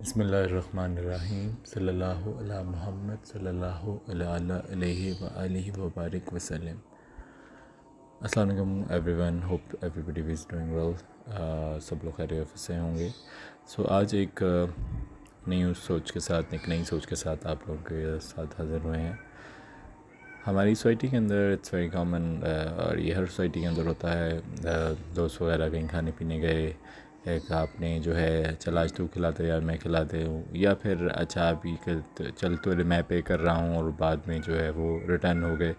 بسم اللہ الرحمن الرحیم صلی اللہ علی محمد صلی اللہ علیہ وآلہ وبارک وسلم۔ السلام علیکم everyone, hope everybody is doing well, سب لوگ خیر عافیت سے ہوں گے۔ آج ایک نئی سوچ کے ساتھ آپ لوگوں کے ساتھ حاضر ہوئے ہیں۔ ہماری سوسائٹی کے اندر اٹس ویری کامن، اور یہ ہر سوسائٹی کے اندر ہوتا ہے، دوست وغیرہ کہیں کھانے پینے گئے، ایک آپ نے جو ہے چل آج تو کھلاتے یا میں کھلاتے ہوں، یا پھر اچھا ابھی چل تو میں پے کر رہا ہوں اور بعد میں جو ہے وہ ریٹرن ہو گئے،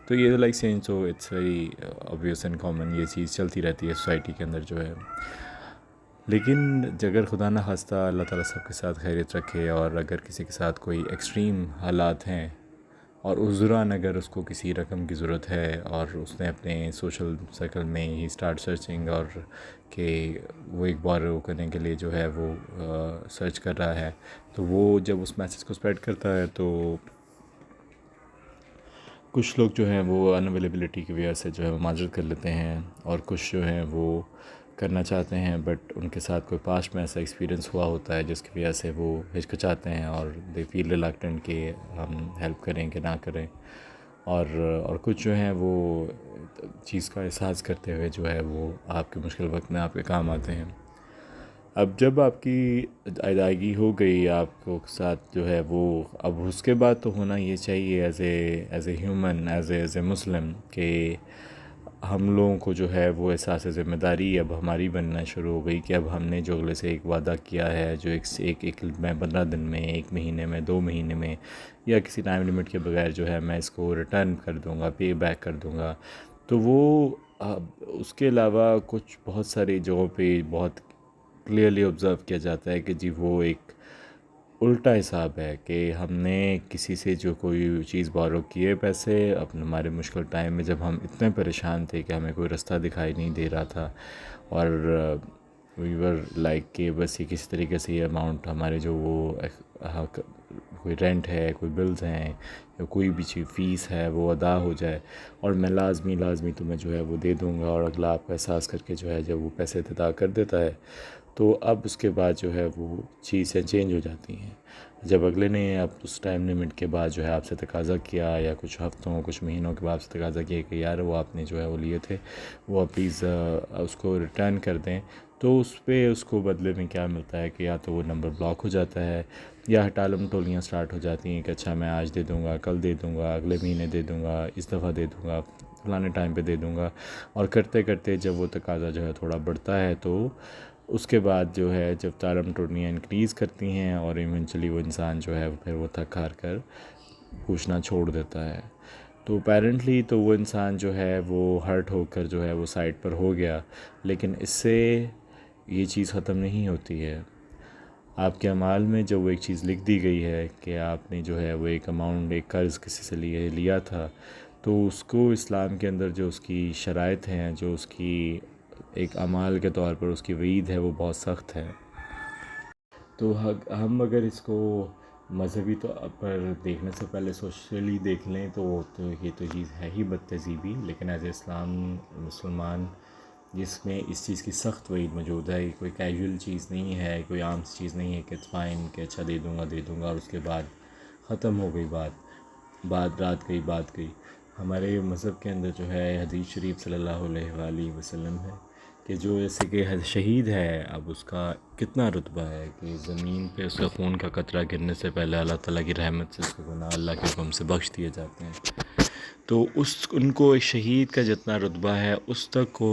تو یہ like seen so it's very obvious and common, یہ چیز چلتی رہتی ہے سوسائٹی کے اندر جو ہے۔ لیکن اگر خدا نہ خواستہ اللہ تعالیٰ سب کے ساتھ خیریت رکھے، اور اگر کسی کے ساتھ کوئی ایکسٹریم حالات ہیں اور عذران اگر اس کو کسی رقم کی ضرورت ہے، اور اس نے اپنے سوشل سرکل میں ہی اسٹارٹ سرچنگ، اور کہ وہ ایک بار کرنے کے لیے جو ہے وہ سرچ کر رہا ہے، تو وہ جب اس میسیج کو اسپریڈ کرتا ہے تو کچھ لوگ جو ہیں وہ انویلیبلٹی کی وجہ سے جو ہے وہ معذرت کر لیتے ہیں، اور کچھ جو ہیں وہ کرنا چاہتے ہیں بٹ ان کے ساتھ کوئی پاسٹ میں ایسا ایکسپیرینس ہوا ہوتا ہے جس کی وجہ سے وہ ہچکچاتے ہیں، اور دے فیل ریلیکٹنٹ کہ ہم ہیلپ کریں کہ نہ کریں، اور کچھ جو ہیں وہ چیز کا احساس کرتے ہوئے جو ہے وہ آپ کے مشکل وقت میں آپ کے کام آتے ہیں۔ اب جب آپ کی ادائیگی ہو گئی آپ کو ساتھ جو ہے وہ، اب اس کے بعد تو ہونا یہ چاہیے as a human, as a Muslim, کہ ہم لوگوں کو جو ہے وہ احساس ذمہ داری اب ہماری بننا شروع ہو گئی، کہ اب ہم نے جو اگلے سے ایک وعدہ کیا ہے، جو ایک میں 15 دن میں، 1 مہینے میں، 2 مہینے میں، یا کسی ٹائم لمٹ کے بغیر جو ہے میں اس کو ریٹرن کر دوں گا، پے بیک کر دوں گا، تو وہ اس کے علاوہ کچھ بہت ساری جگہوں پہ بہت کلیئرلی آبزرو کیا جاتا ہے کہ جی وہ ایک الٹا حساب ہے، کہ ہم نے کسی سے جو کوئی چیز بورو کیے پیسے اپنے ہمارے مشکل ٹائم میں، جب ہم اتنے پریشان تھے کہ ہمیں کوئی رستہ دکھائی نہیں دے رہا تھا، اور وی ور لائک کہ بس یہ کسی طریقے سے یہ اماؤنٹ ہمارے جو وہ کوئی رینٹ ہے، کوئی بلز ہیں، یا کوئی بھی چیز فیس ہے وہ ادا ہو جائے، اور میں لازمی تمہیں جو ہے وہ دے دوں گا، اور اگلا آپ کا احساس کر کے جو ہے جب وہ پیسے ادا کر دیتا ہے، تو اب اس کے بعد جو ہے وہ چیزیں چینج ہو جاتی ہیں۔ جب اگلے نے اب اس ٹائم لمٹ کے بعد جو ہے آپ سے تقاضا کیا، یا کچھ ہفتوں کچھ مہینوں کے بعد آپ سے تقاضا کیا کہ یار وہ آپ نے جو ہے وہ لیے تھے، وہ پلیز اس کو ریٹرن کر دیں، تو اس پہ اس کو بدلے میں کیا ملتا ہے کہ یا تو وہ نمبر بلاک ہو جاتا ہے، یا ہٹالم ٹولیاں سٹارٹ ہو جاتی ہیں کہ اچھا میں آج دے دوں گا، کل دے دوں گا، اگلے مہینے دے دوں گا، اس دفعہ دے دوں گا، فلانے ٹائم پہ دے دوں گا، اور کرتے کرتے جب وہ تقاضا جو ہے تھوڑا بڑھتا ہے، تو اس کے بعد جو ہے جب ٹالم ٹولیاں انکریز کرتی ہیں، اور ایونچولی وہ انسان جو ہے پھر وہ تھک ہار کر پوچھنا چھوڑ دیتا ہے، تو اپیرنٹلی تو وہ انسان جو ہے وہ ہرٹ ہو کر جو ہے وہ سائڈ پر ہو گیا، لیکن اس سے یہ چیز ختم نہیں ہوتی ہے۔ آپ کے اعمال میں جب وہ ایک چیز لکھ دی گئی ہے کہ آپ نے جو ہے وہ ایک اماؤنٹ، ایک قرض کسی سے لیا تھا، تو اس کو اسلام کے اندر جو اس کی شرائط ہیں، جو اس کی ایک اعمال کے طور پر اس کی وعید ہے، وہ بہت سخت ہے۔ تو ہم اگر اس کو مذہبی طور پر دیکھنے سے پہلے سوشلی دیکھ لیں تو یہ تو چیز ہے ہی بد تہذیبی، لیکن ایز اے اسلام مسلمان جس میں اس چیز کی سخت وعید موجود ہے، کوئی کیجول چیز نہیں ہے، کوئی عام چیز نہیں ہے کہ فائن کہ اچھا دے دوں گا اور اس کے بعد ختم ہو گئی رات گئی۔ ہمارے مذہب کے اندر جو ہے حدیث شریف صلی اللہ علیہ وآلہ وسلم ہے کہ جو ایسے کہ شہید ہے، اب اس کا کتنا رتبہ ہے کہ زمین پہ اس کا خون کا قطرہ گرنے سے پہلے اللہ تعالیٰ کی رحمت سے اس کے گناہ اللہ کے حکم سے بخش دیے جاتے ہیں، تو ان کو ایک شہید کا جتنا رتبہ ہے اس تک کو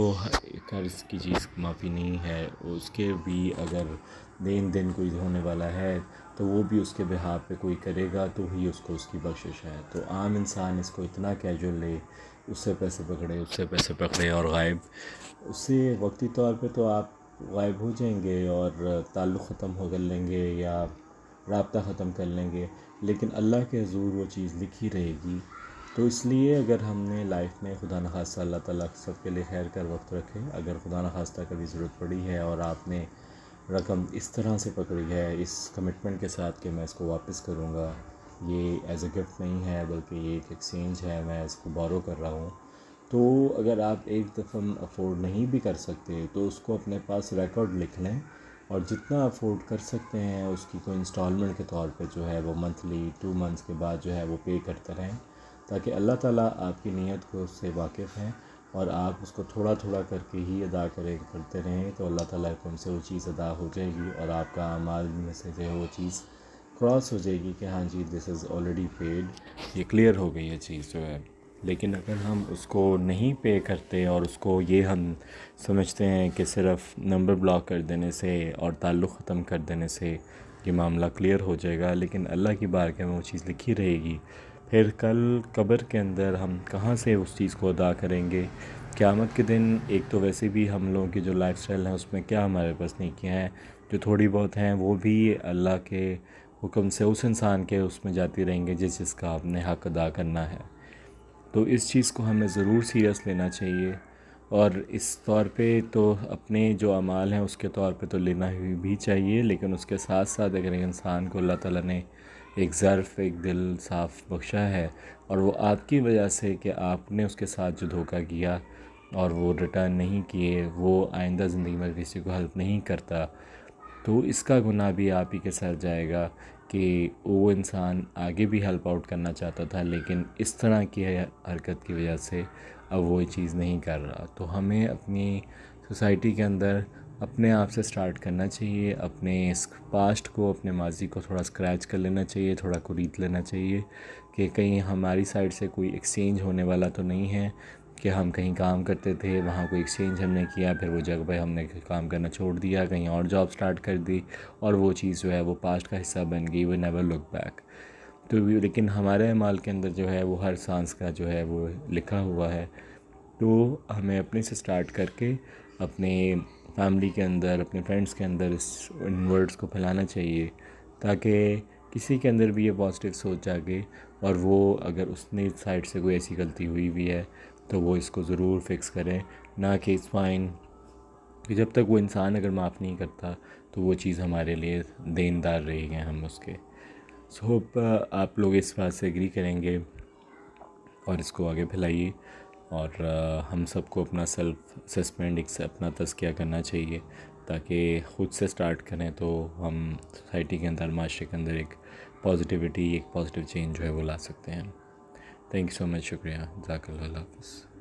قرض کی چیز معافی نہیں ہے، اس کے بھی اگر دن کوئی ہونے والا ہے تو وہ بھی اس کے بہاف پہ کوئی کرے گا تو ہی اس کو اس کی بخشش ہے۔ تو عام انسان اس کو اتنا کیجول لے، اس سے پیسے پکڑے اور غائب، اس سے وقتی طور پہ تو آپ غائب ہو جائیں گے اور تعلق ختم ہو کر لیں گے یا رابطہ ختم کر لیں گے، لیکن اللہ کے حضور وہ چیز لکھی رہے گی۔ تو اس لیے اگر ہم نے لائف میں خدا نخواستہ اللہ تعالیٰ سب کے لیے خیر کر وقت رکھے، اگر خدا نخواستہ کبھی ضرورت پڑی ہے اور آپ نے رقم اس طرح سے پکڑی ہے، اس کمٹمنٹ کے ساتھ کہ میں اس کو واپس کروں گا، یہ ایز اے گفٹ نہیں ہے بلکہ یہ ایک ایکسچینج ہے، میں اس کو بورو کر رہا ہوں، تو اگر آپ ایک دفعہ افورڈ نہیں بھی کر سکتے تو اس کو اپنے پاس ریکارڈ لکھ لیں اور جتنا افورڈ کر سکتے ہیں اس کی کوئی انسٹالمنٹ کے طور پہ جو ہے وہ منتھلی 2 منتھس کے بعد جو ہے وہ پے کرتے رہیں، تاکہ اللہ تعالیٰ آپ کی نیت کو اس سے واقف ہیں اور آپ اس کو تھوڑا تھوڑا کر کے ہی ادا کرتے رہیں، تو اللہ تعالیٰ کو ان سے وہ چیز ادا ہو جائے گی اور آپ کا اعمال میں سے جو ہے وہ چیز کراس ہو جائے گی کہ ہاں جی دس از آلریڈی پیڈ، یہ کلیئر ہو گئی یہ چیز جو ہے۔ لیکن اگر ہم اس کو نہیں پے کرتے اور اس کو یہ ہم سمجھتے ہیں کہ صرف نمبر بلاک کر دینے سے اور تعلق ختم کر دینے سے یہ معاملہ کلیئر ہو جائے گا، لیکن اللہ کی بارگاہ میں وہ چیز لکھی رہے گی، پھر کل قبر کے اندر ہم کہاں سے اس چیز کو ادا کریں گے؟ قیامت کے دن ایک تو ویسے بھی ہم لوگوں کی جو لائف سٹائل ہے اس میں کیا ہمارے پاس نیکیاں ہیں جو تھوڑی بہت ہیں، وہ بھی اللہ کے حکم سے اس انسان کے اس میں جاتی رہیں گے جس کا آپ نے حق ادا کرنا ہے۔ تو اس چیز کو ہمیں ضرور سیریس لینا چاہیے، اور اس طور پہ تو اپنے جو اعمال ہیں اس کے طور پہ تو لینا بھی چاہیے، لیکن اس کے ساتھ ساتھ اگر ایک انسان کو اللہ تعالیٰ نے ایک ظرف، ایک دل صاف بخشا ہے اور وہ آپ کی وجہ سے کہ آپ نے اس کے ساتھ جو دھوکہ کیا اور وہ ریٹرن نہیں کیے، وہ آئندہ زندگی میں کسی کو ہیلپ نہیں کرتا، تو اس کا گناہ بھی آپ ہی کے سر جائے گا کہ وہ انسان آگے بھی ہیلپ آؤٹ کرنا چاہتا تھا، لیکن اس طرح کی حرکت کی وجہ سے اب وہ یہ چیز نہیں کر رہا۔ تو ہمیں اپنی سوسائٹی کے اندر اپنے آپ سے سٹارٹ کرنا چاہیے، اپنے اس پاسٹ کو، اپنے ماضی کو تھوڑا اسکریچ کر لینا چاہیے، تھوڑا کوریت لینا چاہیے کہ کہیں ہماری سائڈ سے کوئی ایکسچینج ہونے والا تو نہیں ہے کہ ہم کہیں کام کرتے تھے، وہاں کوئی ایکسچینج ہم نے کیا، پھر وہ جگہ پہ ہم نے کام کرنا چھوڑ دیا، کہیں اور جاب سٹارٹ کر دی اور وہ چیز جو ہے وہ پاسٹ کا حصہ بن گئی، وی نیور لک بیک۔ تو لیکن ہمارے اعمال کے اندر جو ہے وہ ہر سانس کا جو ہے وہ لکھا ہوا ہے، تو ہمیں اپنے سے سٹارٹ کر کے اپنے فیملی کے اندر، اپنے فرینڈس کے اندر ان ورڈز کو پھیلانا چاہیے، تاکہ کسی کے اندر بھی یہ پازیٹیو سوچ جاگے اور وہ اگر اس نے سائڈ سے کوئی ایسی غلطی ہوئی بھی ہے تو وہ اس کو ضرور فکس کریں، نہ کہ اٹس فائن، کہ جب تک وہ انسان اگر معاف نہیں کرتا تو وہ چیز ہمارے لیے دیندار رہے گے ہم اس کے۔ سو ہوپ آپ لوگ اس بات سے ایگری کریں گے اور اس کو آگے پھیلائیے، اور ہم سب کو اپنا سیلف اسسمنٹ، اپنا تزکیہ کرنا چاہیے، تاکہ خود سے سٹارٹ کریں تو ہم سوسائٹی کے اندر، معاشرے کے اندر ایک پازیٹیوٹی، ایک پازیٹیو چینج جو ہے وہ لا سکتے ہیں۔ تھینک یو سو مچ، شکریہ، جزاک اللہ، اللہ حافظ۔